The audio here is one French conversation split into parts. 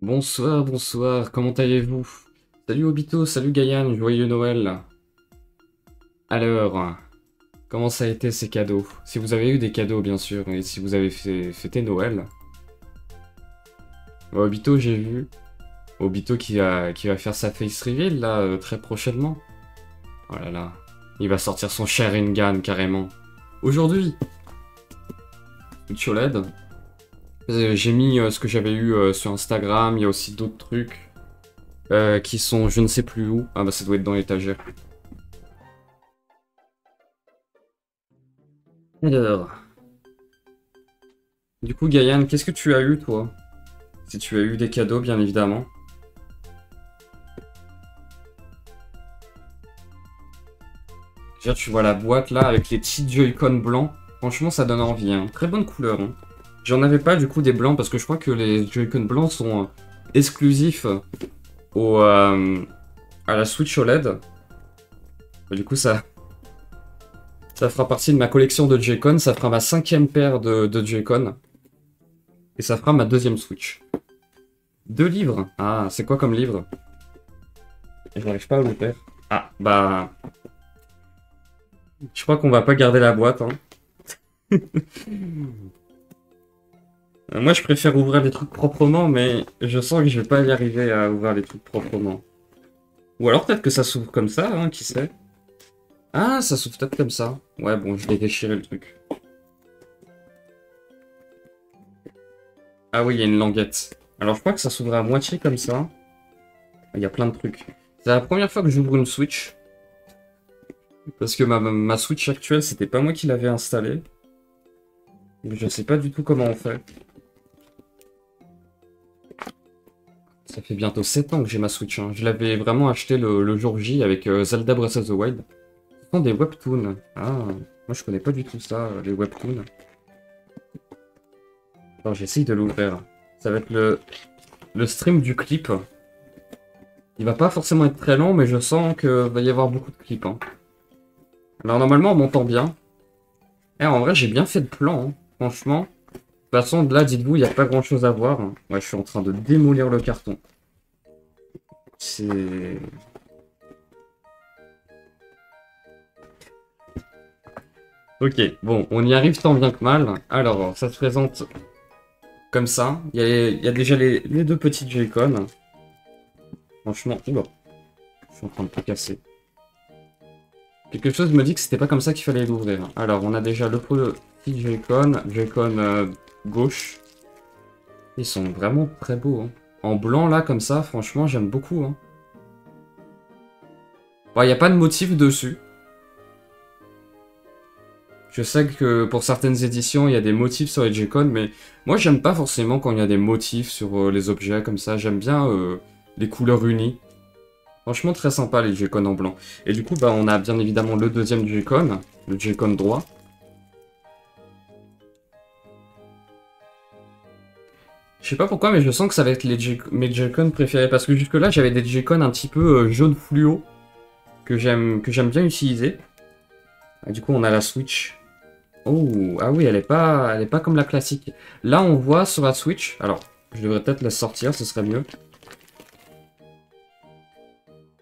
Bonsoir, bonsoir, comment allez-vous? Salut Obito, salut Gaïan, joyeux Noël. Alors, comment ça a été ces cadeaux? Si vous avez eu des cadeaux, bien sûr, et si vous avez fêté Noël. Obito, j'ai vu. Obito qui va faire sa face reveal, là, très prochainement. Oh là là, il va sortir son Sharingan, carrément. Aujourd'hui, Switch OLED. J'ai mis ce que j'avais eu sur Instagram, il y a aussi d'autres trucs. Qui sont je ne sais plus où. Ah bah ça doit être dans l'étagère. Alors, du coup Gaïan, qu'est-ce que tu as eu toi? Si tu as eu des cadeaux bien évidemment. Déjà tu vois la boîte là avec les petits Joy-Con blancs. Franchement ça donne envie, hein. Très bonne couleur. Hein. J'en avais pas du coup des blancs parce que je crois que les Joy-Con blancs sont exclusifs au, à la Switch OLED. Du coup ça fera partie de ma collection de Joy-Con, ça fera ma 5e paire de Joy-Con. Et ça fera ma 2e Switch. 2 livres? Ah, c'est quoi comme livre? Je n'arrive pas à l'ouvrir. Ah, bah... Je crois qu'on va pas garder la boîte. Hein. Moi, je préfère ouvrir les trucs proprement, mais je sens que je vais pas y arriver à ouvrir les trucs proprement. Ou alors peut-être que ça s'ouvre comme ça, hein, qui sait? Ah, ça s'ouvre peut-être comme ça. Ouais, bon, je vais déchirer le truc. Ah oui, il y a une languette. Alors, je crois que ça s'ouvre à moitié comme ça. Il y a plein de trucs. C'est la première fois que j'ouvre une Switch. Parce que ma Switch actuelle, c'était pas moi qui l'avais installée. Je sais pas du tout comment on fait. Ça fait bientôt 7 ans que j'ai ma Switch. Hein. Je l'avais vraiment acheté le jour J avec Zelda Breath of the Wild. Ce sont des webtoons. Ah, moi je connais pas du tout ça, les webtoons. Attends, j'essaye de l'ouvrir. Ça va être le stream du clip. Il va pas forcément être très long, mais je sens qu'il va y avoir beaucoup de clips. Hein. Alors normalement, on m'entend bien. Eh, en vrai, j'ai bien fait le plan. Hein. Franchement. De toute façon, là, dites-vous, il n'y a pas grand-chose à voir. Hein. Ouais, je suis en train de démolir le carton. C'est... Ok, bon, on y arrive tant bien que mal. Alors, ça se présente comme ça. Il y a déjà les deux petits Joy-Con. Franchement, oula, je suis en train de tout casser. Quelque chose me dit que c'était pas comme ça qu'il fallait l'ouvrir. Alors, on a déjà le petit Joy-Con, Joy-Con gauche. Ils sont vraiment très beaux. Hein. En blanc, là, comme ça, franchement, j'aime beaucoup. Hein. Bon, il n'y a pas de motif dessus. Je sais que pour certaines éditions, il y a des motifs sur les Joy-Con, mais moi, j'aime pas forcément quand il y a des motifs sur les objets comme ça. J'aime bien les couleurs unies. Franchement, très sympa les Joy-Con en blanc. Et du coup, bah, on a bien évidemment le deuxième Joy-Con, le Joy-Con droit. Je sais pas pourquoi, mais je sens que ça va être mes Joy-Con préférés, parce que jusque-là, j'avais des Joy-Con un petit peu jaune fluo, que j'aime bien utiliser. Ah, du coup, on a la Switch. Oh, ah oui, elle est pas comme la classique. Là, on voit sur la Switch. Alors, je devrais peut-être la sortir, ce serait mieux.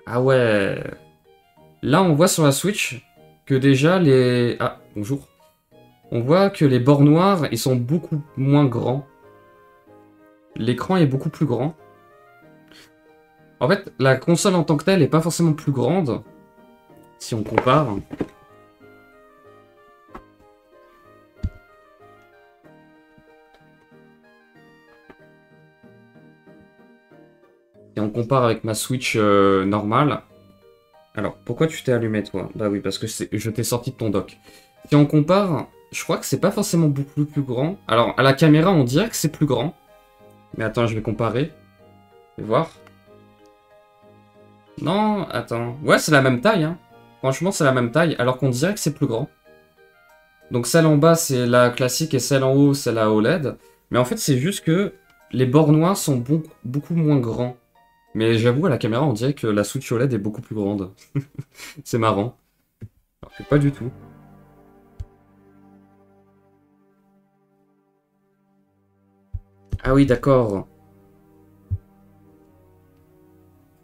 Ah ouais. Là, on voit sur la Switch que déjà les... Ah, bonjour. On voit que les bords noirs, ils sont beaucoup moins grands. L'écran est beaucoup plus grand. En fait, la console en tant que telle est pas forcément plus grande, si on compare. Si on compare avec ma Switch normale. Alors, pourquoi tu t'es allumé, toi? Bah oui, parce que je t'ai sorti de ton dock. Si on compare, je crois que c'est pas forcément beaucoup plus grand. Alors, à la caméra, on dirait que c'est plus grand. Mais attends, je vais comparer. Et voir. Non, attends. Ouais, c'est la même taille, hein. Franchement, c'est la même taille, alors qu'on dirait que c'est plus grand. Donc celle en bas, c'est la classique, et celle en haut, c'est la OLED. Mais en fait, c'est juste que les bords noirs sont beaucoup moins grands. Mais j'avoue, à la caméra, on dirait que la Switch OLED est beaucoup plus grande. C'est marrant. Alors que pas du tout. Ah oui, d'accord.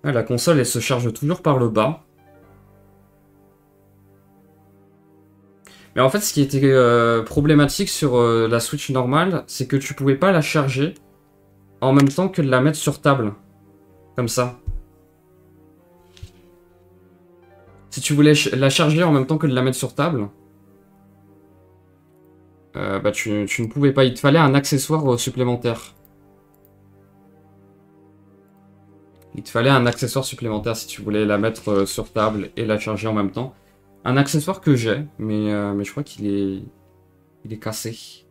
Ah, la console, elle se charge toujours par le bas. Mais en fait, ce qui était problématique sur la Switch normale, c'est que tu pouvais pas la charger en même temps que de la mettre sur table. Comme ça. Si tu voulais la charger en même temps que de la mettre sur table, bah tu ne pouvais pas. Il te fallait un accessoire supplémentaire. Il te fallait un accessoire supplémentaire si tu voulais la mettre sur table et la charger en même temps. Un accessoire que j'ai, mais je crois il est cassé.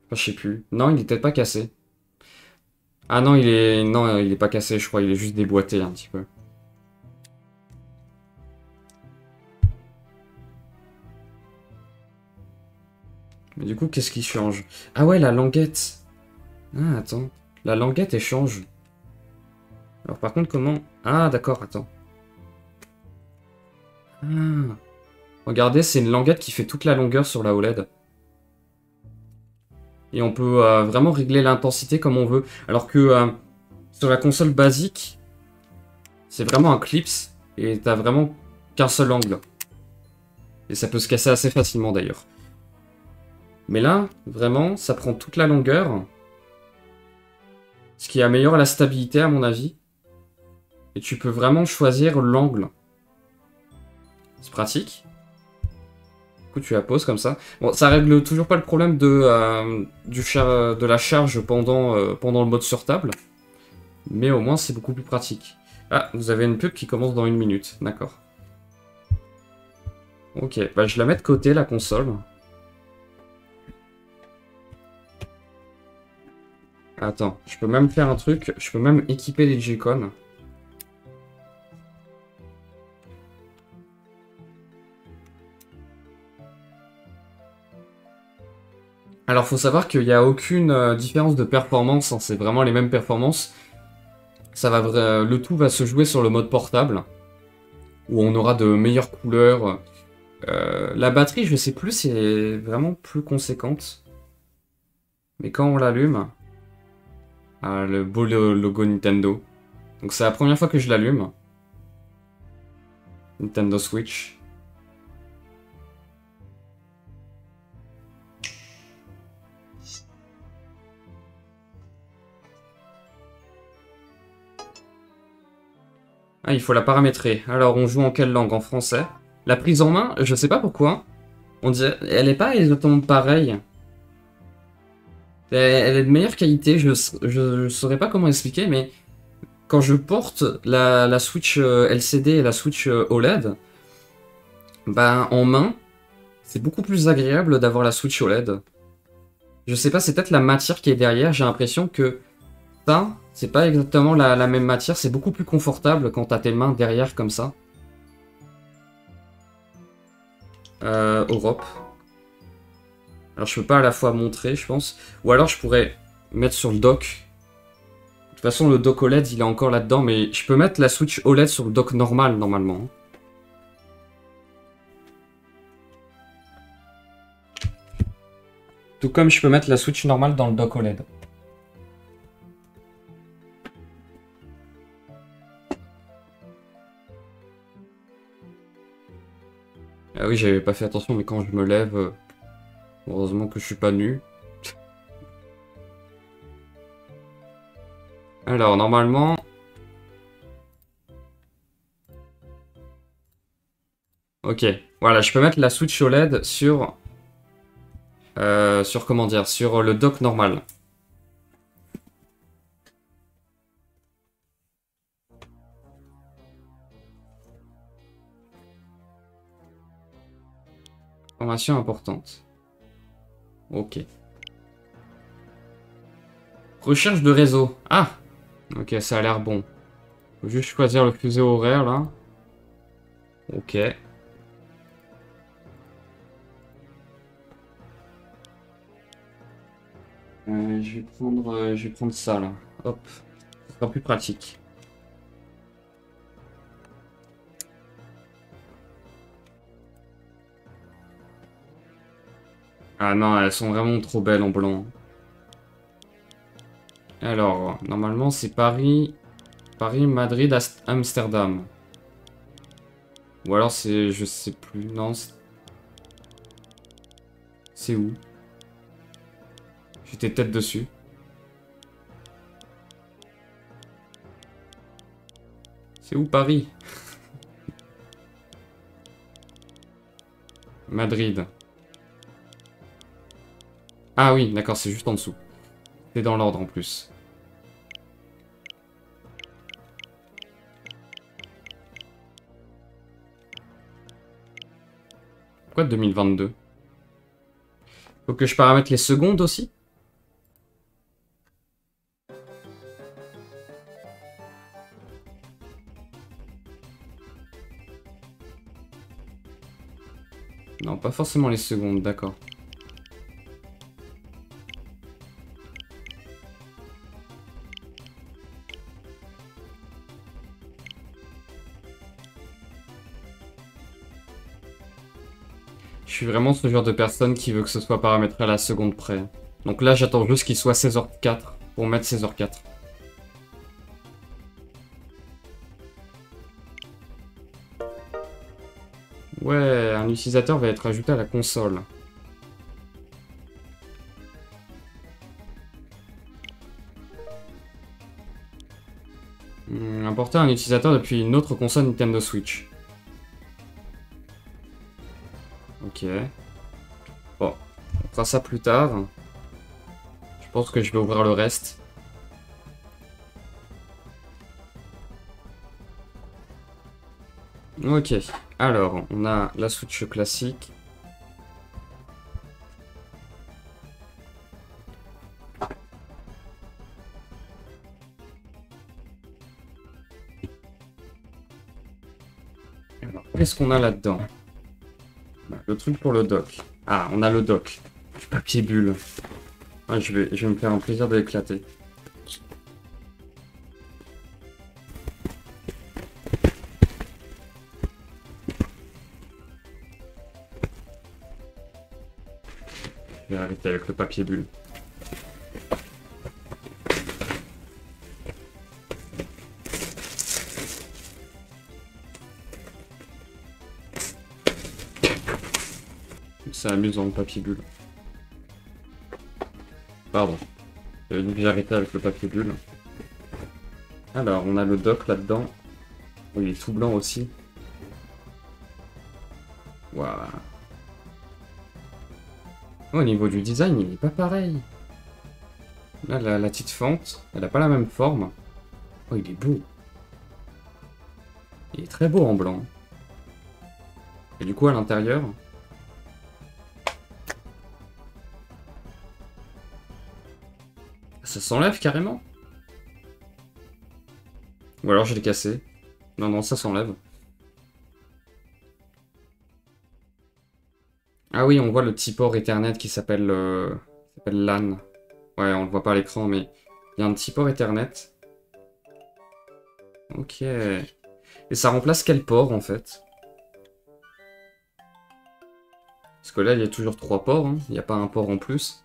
Enfin, je sais plus. Non, il est peut-être pas cassé. Ah non, non, il est pas cassé, je crois. Il est juste déboîté un petit peu. Mais du coup, qu'est-ce qui change? Ah ouais, la languette. Ah, attends. La languette, elle change. Alors par contre, comment... Ah, d'accord, attends. Ah. Regardez, c'est une languette qui fait toute la longueur sur la OLED. Et on peut vraiment régler l'intensité comme on veut. Alors que sur la console basique, c'est vraiment un clips. Et t'as vraiment qu'un seul angle. Et ça peut se casser assez facilement d'ailleurs. Mais là, vraiment, ça prend toute la longueur. Ce qui améliore la stabilité à mon avis. Et tu peux vraiment choisir l'angle. C'est pratique. Du coup, tu la poses comme ça. Bon, ça règle toujours pas le problème de la charge pendant le mode sur table. Mais au moins, c'est beaucoup plus pratique. Ah, vous avez une pub qui commence dans 1 minute. D'accord. Ok, bah je la mets de côté, la console. Attends, je peux même faire un truc. Je peux même équiper les Joy-Con. Alors, faut savoir qu'il n'y a aucune différence de performance, hein, c'est vraiment les mêmes performances. Le tout va se jouer sur le mode portable, où on aura de meilleures couleurs. La batterie, je sais plus si elle est vraiment plus conséquente. Mais quand on l'allume, le beau logo Nintendo. Donc c'est la première fois que je l'allume. Nintendo Switch. Ah, il faut la paramétrer. Alors, on joue en quelle langue? En français. La prise en main, je sais pas pourquoi. On dirait, elle est pas exactement pareille. Elle est de meilleure qualité, je saurais pas comment expliquer, mais quand je porte la Switch LCD et la Switch OLED, bah en main, c'est beaucoup plus agréable d'avoir la Switch OLED. Je sais pas, c'est peut-être la matière qui est derrière, j'ai l'impression que ça, c'est pas exactement la même matière, c'est beaucoup plus confortable quand t'as tes mains derrière comme ça. Europe. Alors je peux pas à la fois montrer, je pense. Ou alors je pourrais mettre sur le dock. De toute façon, le dock OLED, il est encore là-dedans, mais je peux mettre la Switch OLED sur le dock normal, normalement. Tout comme je peux mettre la Switch normale dans le dock OLED. Ah oui, j'avais pas fait attention, mais quand je me lève, heureusement que je suis pas nu. Alors, normalement... Ok, voilà, je peux mettre la Switch OLED sur comment dire, sur le dock normal. Information importante. Ok. Recherche de réseau. Ah! Ok, ça a l'air bon. Faut juste choisir le fuseau horaire, là. Ok. Je vais prendre ça, là. Hop. Ce sera plus pratique. Ah non, elles sont vraiment trop belles en blanc. Alors, normalement, c'est Paris, Madrid, Amsterdam. Ou alors c'est... Je sais plus. Non, c'est où? J'étais tête dessus. C'est où Paris? Madrid. Ah oui, d'accord, c'est juste en dessous. C'est dans l'ordre en plus. Pourquoi 2022? Faut que je paramètre les secondes aussi? Non, pas forcément les secondes, d'accord. Je suis vraiment ce genre de personne qui veut que ce soit paramétré à la seconde près. Donc là, j'attends juste qu'il soit 16h04 pour mettre 16h04. Ouais, un utilisateur va être ajouté à la console. Importer un utilisateur depuis une autre console Nintendo Switch. Ok. Bon, on fera ça plus tard. Je pense que je vais ouvrir le reste. Ok, alors, on a la Switch classique. Alors, qu'est-ce qu'on a là-dedans? Le truc pour le dock. Ah, on a le dock. Du papier bulle. Ah, je vais me faire un plaisir de l'éclater. Je vais arrêter avec le papier bulle. C'est amusant le papier bulle. Pardon. J'avais dit que j'arrêtais avec le papier bulle. Alors, on a le dock là-dedans. Oh, il est tout blanc aussi. Waouh. Oh, au niveau du design, il est pas pareil. Là, la petite fente, elle a pas la même forme. Oh, il est beau. Il est très beau en blanc. Et du coup, à l'intérieur... Ça s'enlève carrément? Ou alors je l'ai cassé. Non, non, ça s'enlève. Ah oui, on voit le petit port Ethernet qui s'appelle LAN. Ouais, on le voit pas à l'écran, mais il y a un petit port Ethernet. Ok. Et ça remplace quel port, en fait? Parce que là, il y a toujours 3 ports, hein. Il n'y a pas un port en plus.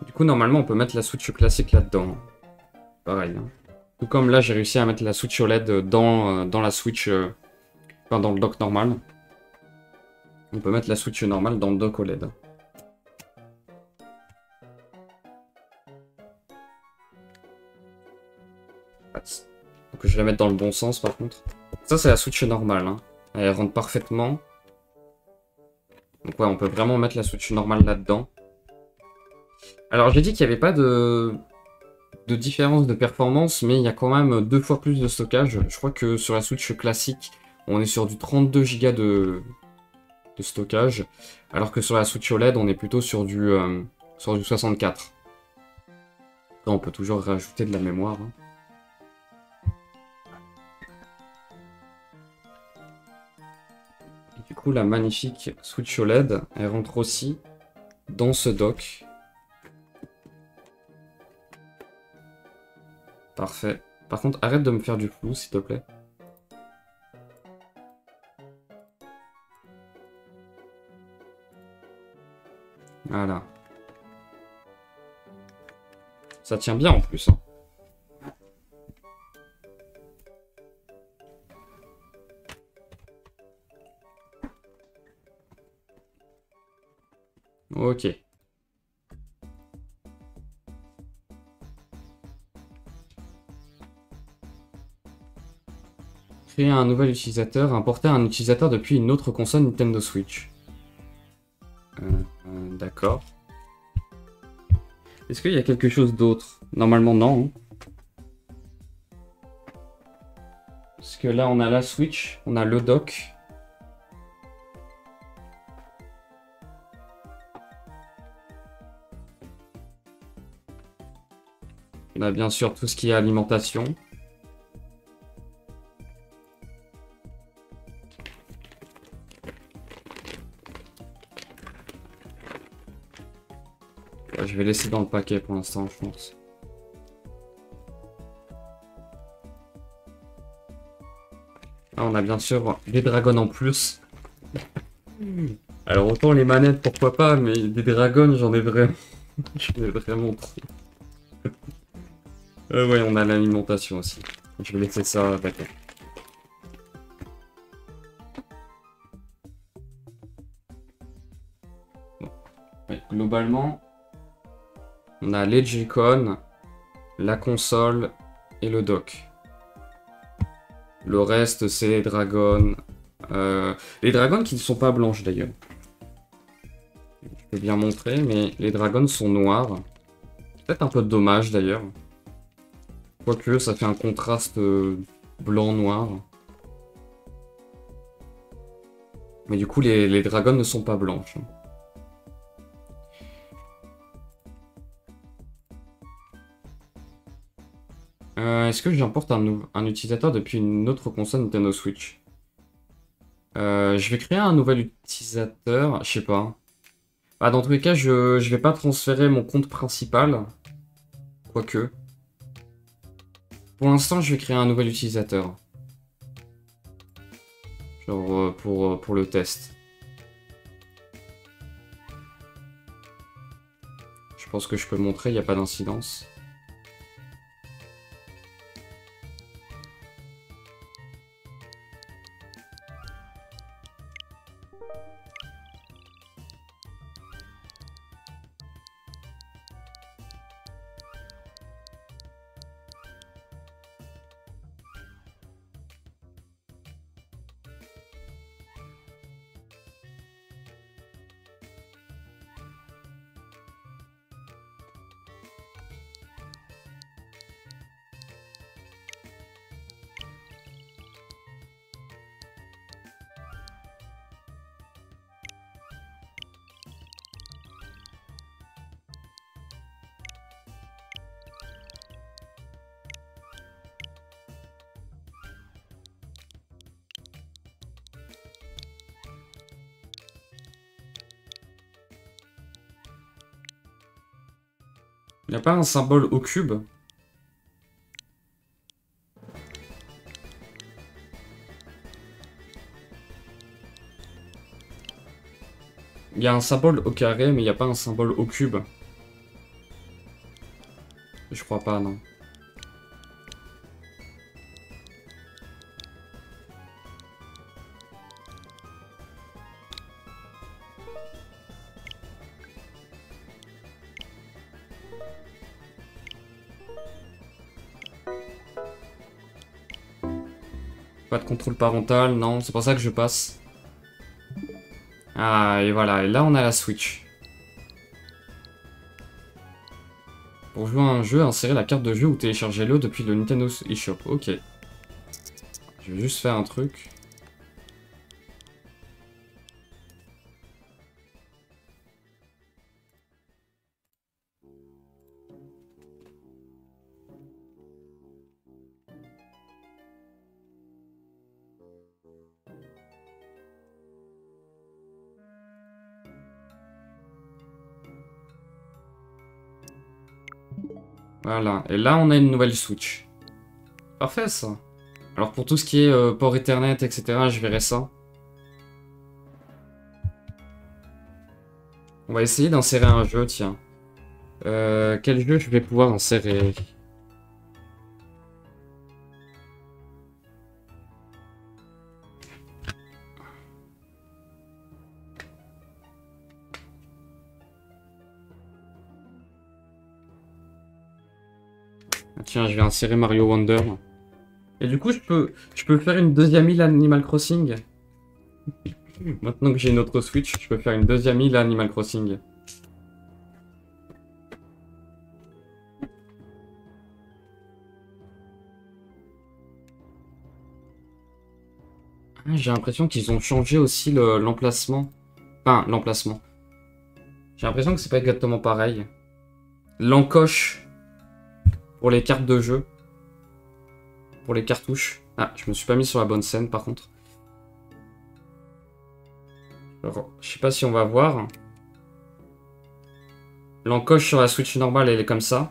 Du coup, normalement, on peut mettre la Switch classique là-dedans. Pareil, hein. Tout comme là, j'ai réussi à mettre la Switch OLED dans la Switch... enfin, dans le dock normal. On peut mettre la Switch normale dans le dock OLED. Donc je vais la mettre dans le bon sens par contre. Ça c'est la Switch normale, hein. Elle rentre parfaitement. Donc ouais, on peut vraiment mettre la Switch normale là-dedans. Alors j'ai dit qu'il n'y avait pas de différence de performance, mais il y a quand même 2 fois plus de stockage. Je crois que sur la Switch classique, on est sur du 32 Go de stockage, alors que sur la Switch OLED, on est plutôt sur du 64. Là, on peut toujours rajouter de la mémoire, hein. Du coup, la magnifique Switch OLED, elle rentre aussi dans ce dock. Parfait. Par contre, arrête de me faire du flou, s'il te plaît. Voilà. Ça tient bien en plus. Hein. Ok. Créer un nouvel utilisateur, importer un utilisateur depuis une autre console Nintendo Switch. D'accord. Est-ce qu'il y a quelque chose d'autre? Normalement, non. Hein. Parce que là, on a la Switch, on a le dock. On a bien sûr tout ce qui est alimentation. Ouais, je vais laisser dans le paquet pour l'instant, je pense. Ah, on a bien sûr des dragons en plus. Alors autant les manettes, pourquoi pas, mais des dragons, j'en ai vraiment... j'en ai vraiment trop. Ouais, on a l'alimentation aussi. Je vais laisser ça à paquet. Bon. Ouais, globalement, on a les Joy-Con, la console et le dock. Le reste, c'est les dragons. Les dragons qui ne sont pas blanches d'ailleurs. Je vais bien montrer, mais les dragons sont noirs. Peut-être un peu dommage d'ailleurs. Quoique, ça fait un contraste blanc-noir. Mais du coup, les dragons ne sont pas blanches. Est-ce que j'importe un utilisateur depuis une autre console Nintendo Switch? Je vais créer un nouvel utilisateur, je sais pas. Ah, dans tous les cas, je vais pas transférer mon compte principal. Quoique. Pour l'instant, je vais créer un nouvel utilisateur. Genre pour le test. Je pense que je peux montrer, il n'y a pas d'incidence. Il n'y a pas un symbole au cube? Il y a un symbole au carré, mais il n'y a pas un symbole au cube. Je crois pas, non. Pas de contrôle parental, non, c'est pour ça que je passe. Ah, et voilà, et là on a la Switch. Pour jouer à un jeu, insérez la carte de jeu ou téléchargez-le depuis le Nintendo eShop. Ok. Je vais juste faire un truc. Voilà, et là on a une nouvelle Switch. Parfait ça. Alors pour tout ce qui est port Ethernet, etc., je verrai ça. On va essayer d'insérer un jeu, tiens. Quel jeu je vais pouvoir insérer? Ah, tiens, je vais insérer Mario Wonder. Et du coup, je peux faire une deuxième île Animal Crossing. Maintenant que j'ai une autre Switch, je peux faire une deuxième île Animal Crossing. Ah, j'ai l'impression qu'ils ont changé aussi l'emplacement. Enfin, l'emplacement. J'ai l'impression que c'est pas exactement pareil. L'encoche pour les cartes de jeu. Pour les cartouches. Ah, je me suis pas mis sur la bonne scène par contre. Alors, je sais pas si on va voir. L'encoche sur la Switch normale, elle est comme ça.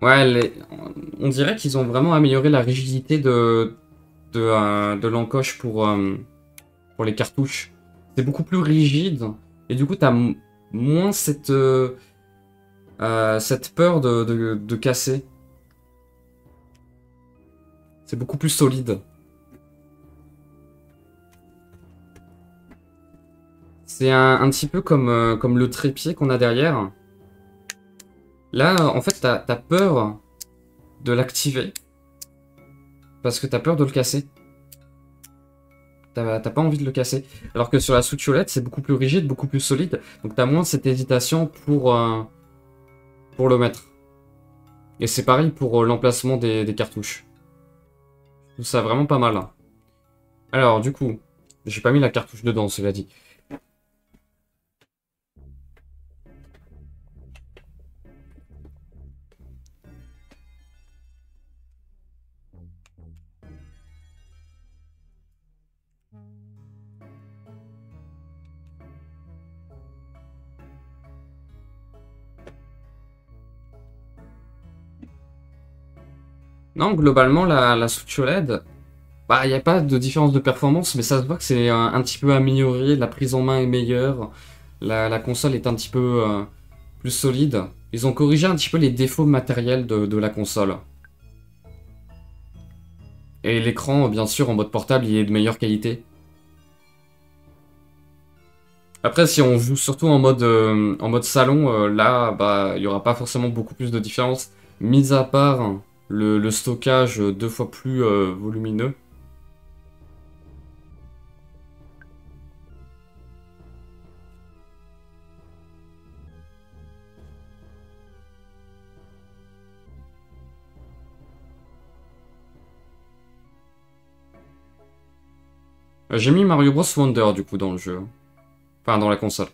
Ouais, on dirait qu'ils ont vraiment amélioré la rigidité de l'encoche pour les cartouches. C'est beaucoup plus rigide. Et du coup, t'as moins cette peur de casser. C'est beaucoup plus solide. C'est un petit peu comme le trépied qu'on a derrière. Là, en fait, t'as peur de l'activer. Parce que t'as peur de le casser. T'as pas envie de le casser. Alors que sur la Switch OLED, c'est beaucoup plus rigide, beaucoup plus solide. Donc t'as moins cette hésitation pour le mettre. Et c'est pareil pour l'emplacement des cartouches. Je trouve ça vraiment pas mal. Hein. Alors, du coup, j'ai pas mis la cartouche dedans, cela dit. Non, globalement, la Switch OLED, bah, il n'y a pas de différence de performance, mais ça se voit que c'est un petit peu amélioré, la prise en main est meilleure, la console est un petit peu plus solide. Ils ont corrigé un petit peu les défauts matériels de la console. Et l'écran, bien sûr, en mode portable, il est de meilleure qualité. Après, si on joue surtout en mode salon, là, bah, il n'y aura pas forcément beaucoup plus de différence, mis à part le stockage deux fois plus volumineux. J'ai mis Mario Bros Wonder, du coup, dans le jeu. Enfin, dans la console.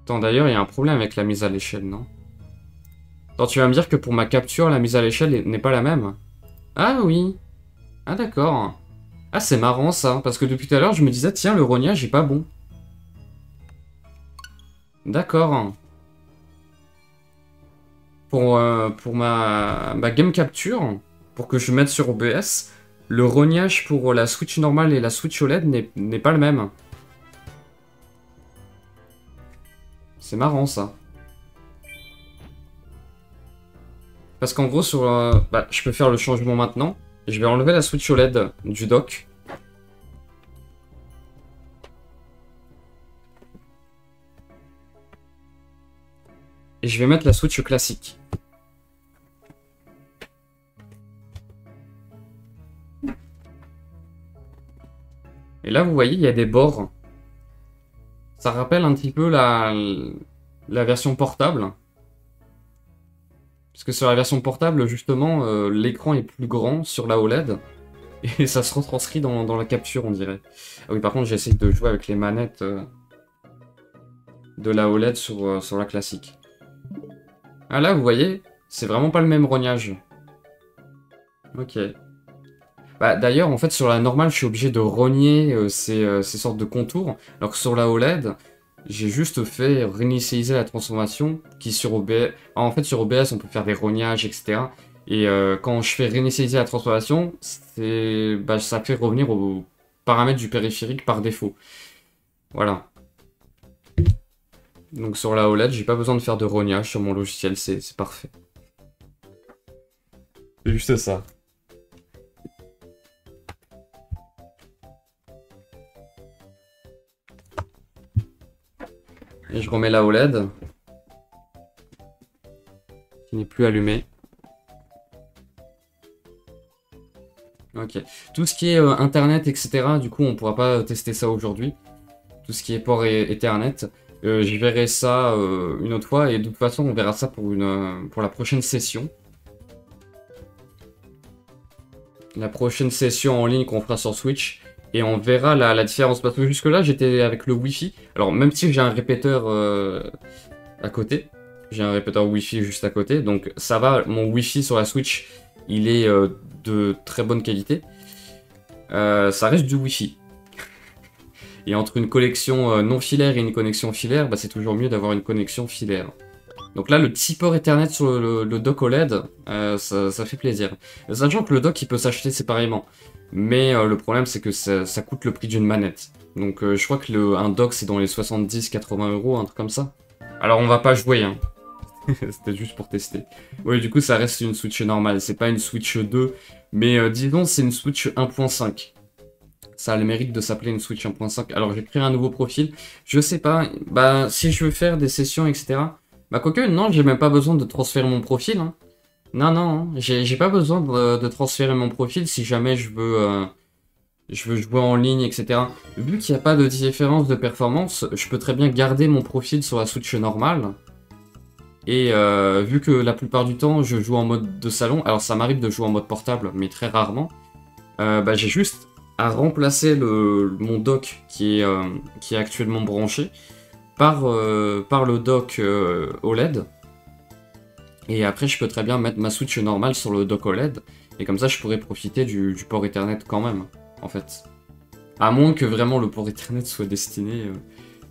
Attends, d'ailleurs, il y a un problème avec la mise à l'échelle, non? Attends, tu vas me dire que pour ma capture, la mise à l'échelle n'est pas la même? Ah oui. Ah d'accord. Ah, c'est marrant, ça. Parce que depuis tout à l'heure, je me disais, tiens, le rognage est pas bon. D'accord. Pour ma game capture, pour que je mette sur OBS, le rognage pour la Switch normale et la Switch OLED n'est pas le même. C'est marrant, ça. Parce qu'en gros, bah, je peux faire le changement maintenant. Je vais enlever la Switch OLED du dock. Et je vais mettre la Switch classique. Et là, vous voyez, il y a des bords. Ça rappelle un petit peu la version portable. Parce que sur la version portable, justement, l'écran est plus grand sur la OLED. Et ça se retranscrit dans la capture, on dirait. Ah oui, par contre, j'essaie de jouer avec les manettes de la OLED sur la classique. Ah là, vous voyez, c'est vraiment pas le même rognage. Ok. Bah, d'ailleurs, en fait, sur la normale, je suis obligé de rogner ces sortes de contours, alors que sur la OLED, j'ai juste fait réinitialiser la transformation, qui sur OBS... En fait, sur OBS, on peut faire des rognages, etc. Et quand je fais réinitialiser la transformation, bah, ça fait revenir aux paramètres du périphérique par défaut. Voilà. Donc sur la OLED, j'ai pas besoin de faire de rognage sur mon logiciel, c'est parfait. C'est juste ça. Et je remets la OLED, qui n'est plus allumée. Ok. Tout ce qui est Internet, etc., du coup, on pourra pas tester ça aujourd'hui. Tout ce qui est port et Ethernet. Je verrai ça une autre fois, et de toute façon, on verra ça pour la prochaine session. La prochaine session en ligne qu'on fera sur Switch. Et on verra la différence. Parce que jusque-là, j'étais avec le Wi-Fi. Alors, même si j'ai un répéteur à côté, j'ai un répéteur Wi-Fi juste à côté. Donc, ça va. Mon Wi-Fi sur la Switch, il est de très bonne qualité. Ça reste du Wi-Fi. Et entre une connexion non filaire et une connexion filaire, bah, c'est toujours mieux d'avoir une connexion filaire. Donc là, le petit port Ethernet sur le dock OLED, ça fait plaisir. Sachant que le dock, il peut s'acheter séparément. Mais le problème, c'est que ça coûte le prix d'une manette. Donc je crois que un dock, c'est dans les 70-80 €, un truc comme ça. Alors on va pas jouer, hein. C'était juste pour tester. Oui, du coup, ça reste une Switch normale. C'est pas une Switch 2, mais disons, c'est une Switch 1.5. Ça a le mérite de s'appeler une Switch 1.5. Alors j'ai créé un nouveau profil. Je sais pas, bah si je veux faire des sessions, etc. Bah quoique, non, j'ai même pas besoin de transférer mon profil. Hein. Non, non, hein. J'ai pas besoin de transférer mon profil si jamais je veux jouer en ligne, etc. Vu qu'il n'y a pas de différence de performance, je peux très bien garder mon profil sur la Switch normale. Et vu que la plupart du temps, je joue en mode de salon, alors ça m'arrive de jouer en mode portable, mais très rarement, bah j'ai juste à remplacer mon dock qui est actuellement branché par le dock OLED. Et après, je peux très bien mettre ma Switch normale sur le dock OLED. Et comme ça, je pourrais profiter du port Ethernet quand même, en fait. À moins que vraiment le port Ethernet soit destiné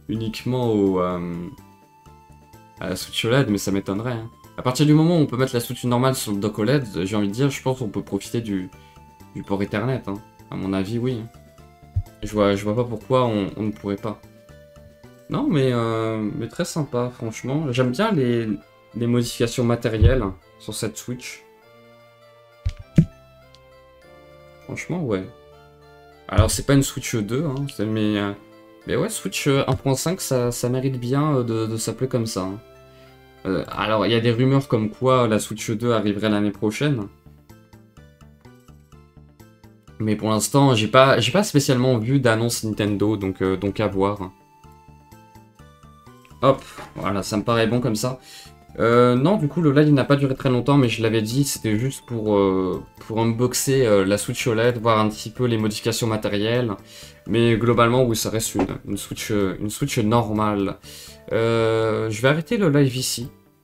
uniquement à la Switch OLED, mais ça m'étonnerait. Hein. À partir du moment où on peut mettre la Switch normale sur le dock OLED, j'ai envie de dire, je pense qu'on peut profiter du port Ethernet. Hein. À mon avis, oui. Je vois pas pourquoi on ne pourrait pas. Non, mais très sympa, franchement. J'aime bien les modifications matérielles sur cette Switch. Franchement, ouais. Alors, c'est pas une Switch 2, hein, mais ouais, Switch 1.5, ça mérite bien de s'appeler comme ça. Hein. Alors, il y a des rumeurs comme quoi la Switch 2 arriverait l'année prochaine. Mais pour l'instant, j'ai pas spécialement vu d'annonce Nintendo, donc à voir. Hop, voilà, ça me paraît bon comme ça. Non, du coup, le live n'a pas duré très longtemps, mais je l'avais dit, c'était juste pour unboxer la Switch OLED, voir un petit peu les modifications matérielles. Mais globalement, oui, ça reste une Switch normale. Je vais arrêter le live ici.